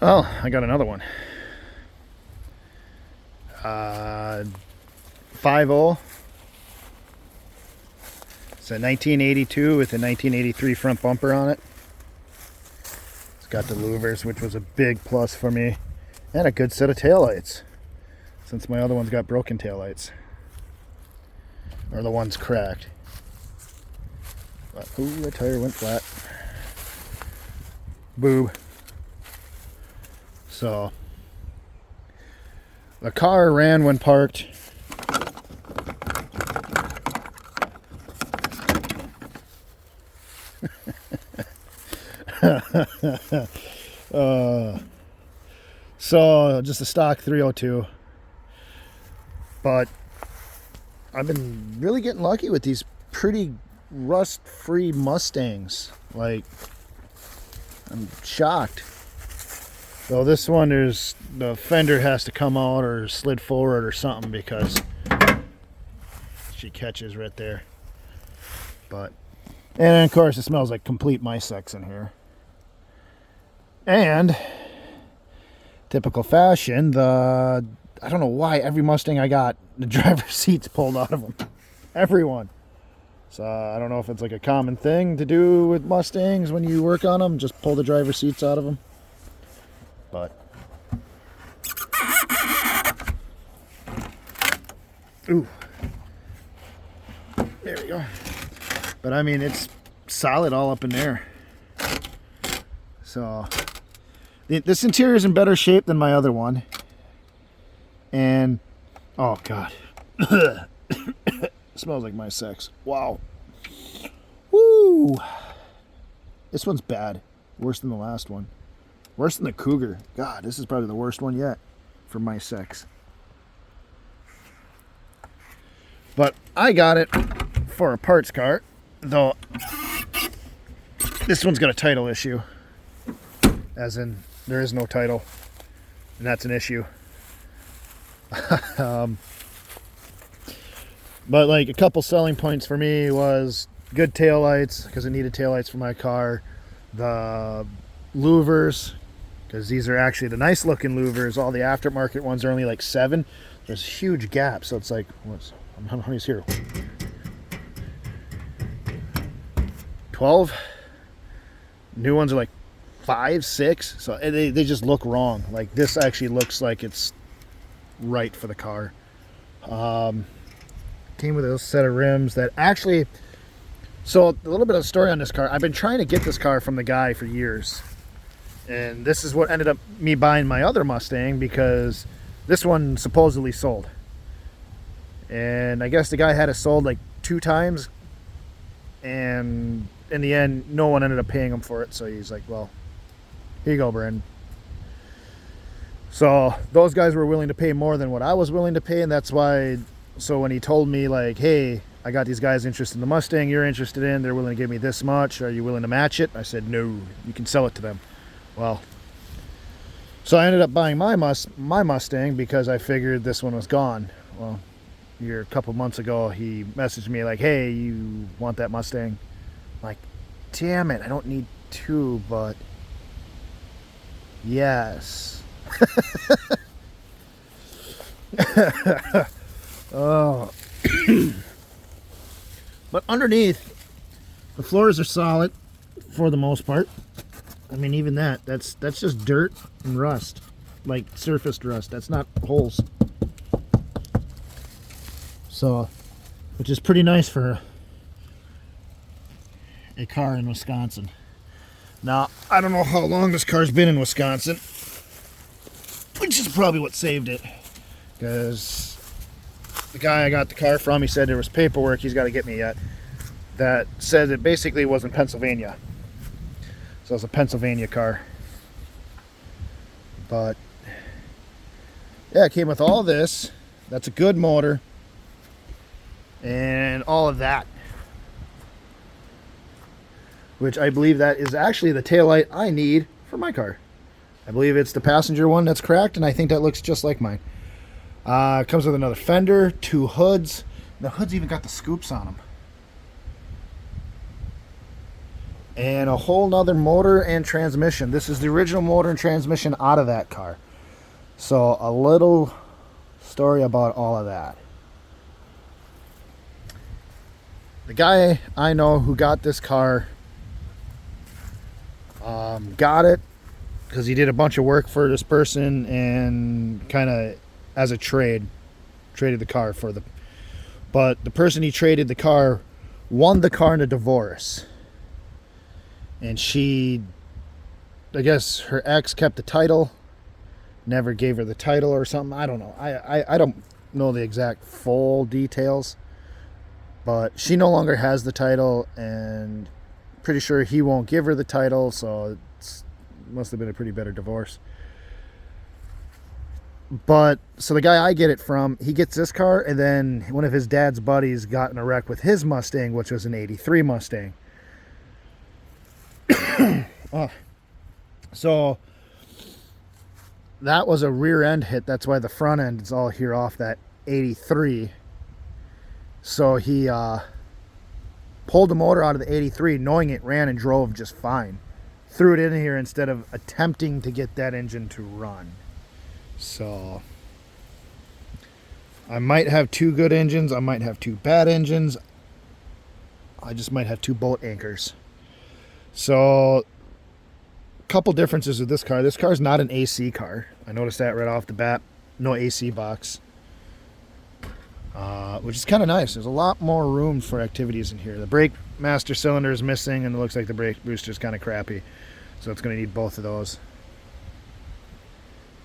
Oh, I got another one. 5.0. It's a 1982 with a 1983 front bumper on it. It's got the louvers, which was a big plus for me, and a good set of taillights, since my other one's got broken taillights. Or the one's cracked. But, ooh, the tire went flat. Boob. So, the car ran when parked. So, just a stock 302. But I've been really getting lucky with these pretty rust-free Mustangs. Like, I'm shocked. So this one, there's the fender has to come out or slid forward or something because she catches right there. But, and of course it smells like complete mice sex in here. And typical fashion, I don't know why every Mustang I got, the driver's seat's pulled out of them. Everyone. So I don't know if it's like a common thing to do with Mustangs when you work on them, just pull the driver's seats out of them. But ooh, there we go. But I mean, it's solid all up in there. So this interior is in better shape than my other one. And oh god, smells like my sex. Wow. Woo. This one's bad. Worse than the last one. Worse than the Cougar. God, this is probably the worst one yet for my sex. But I got it for a parts cart, though this one's got a title issue. As in, there is no title, and that's an issue. But like a couple selling points for me was good taillights, because I needed taillights for my car. The louvers, because these are actually the nice looking louvers. All the aftermarket ones are only like 7. There's a huge gap, so it's like, how many's here? 12. New ones are like 5, 6. So they just look wrong. Like this actually looks like it's right for the car. Came with a set of rims that actually, so a little bit of story on this car. I've been trying to get this car from the guy for years, and this is what ended up me buying my other Mustang, because this one supposedly sold, and I guess the guy had it sold like 2 times, and in the end no one ended up paying him for it. So he's like, well, here you go, Brandon. So those guys were willing to pay more than what I was willing to pay, and that's why. So when he told me like, hey, I got these guys interested in the Mustang you're interested in, they're willing to give me this much, are you willing to match it? I said, no, you can sell it to them. Well, so I ended up buying my Mustang because I figured this one was gone. Well, a couple months ago he messaged me like, hey, you want that Mustang? I'm like, damn it, I don't need 2, but yes. Oh. But underneath, the floors are solid for the most part. I mean, even that's just dirt and rust, like surfaced rust. That's not holes. So, which is pretty nice for a car in Wisconsin. Now, I don't know how long this car's been in Wisconsin, which is probably what saved it, because the guy I got the car from, he said there was paperwork he's got to get me yet that said it basically was in Pennsylvania. So it's a Pennsylvania car. But yeah, it came with all this. That's a good motor and all of that, which I believe that is actually the taillight I need for my car. I believe it's the passenger one that's cracked, and I think that looks just like mine. It comes with another fender, 2 hoods. The hood's even got the scoops on them. and a whole nother motor and transmission. This is the original motor and transmission out of that car. So a little story about all of that. The guy I know who got this car got it because he did a bunch of work for this person and kind of as a traded the car for the, but the person he traded the car won the car in a divorce, and she, I guess her ex kept the title, never gave her the title or something. I don't know. I don't know the exact full details, but she no longer has the title, and pretty sure he won't give her the title, so it must have been a pretty bitter divorce. But so the guy I get it from, he gets this car, and then one of his dad's buddies got in a wreck with his Mustang, which was an 83 Mustang. So that was a rear end hit. That's why the front end is all here off that 83. So he pulled the motor out of the 83 knowing it ran and drove just fine. Threw it in here instead of attempting to get that engine to run. So I might have two good engines. I might have two bad engines. I just might have two boat anchors. So a couple differences with this car. This car is not an AC car. I noticed that right off the bat. No AC box. Which is kind of nice. There's a lot more room for activities in here. The brake master cylinder is missing, and it looks like the brake booster is kind of crappy. So it's going to need both of those.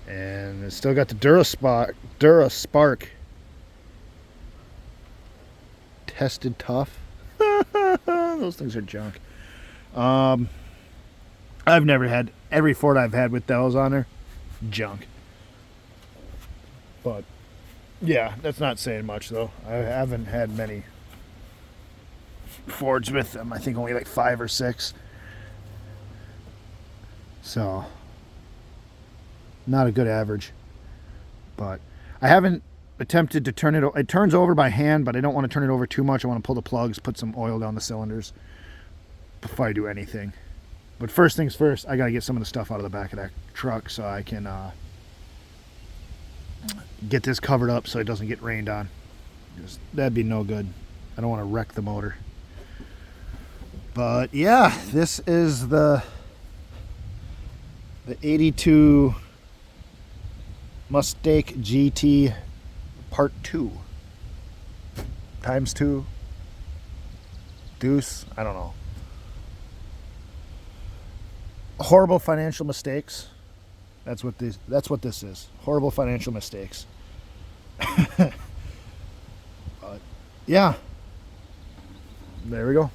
And it's still got the Dura-Spark. Tested tough. Those things are junk. I've never had, every Ford I've had with those on there, junk. But yeah, that's not saying much though. I haven't had many Fords with them. I think only like 5 or 6. So not a good average. But I haven't attempted to turn it. It turns over by hand, but I don't want to turn it over too much. I want to pull the plugs, put some oil down the cylinders before I do anything. But first things first, I got to get some of the stuff out of the back of that truck so I can get this covered up so it doesn't get rained on. That'd be no good. I don't want to wreck the motor. But yeah, this is the 82 Mustang GT Part 2. Times 2. Deuce. I don't know. Horrible financial mistakes. That's what this is. Horrible financial mistakes. But yeah. There we go.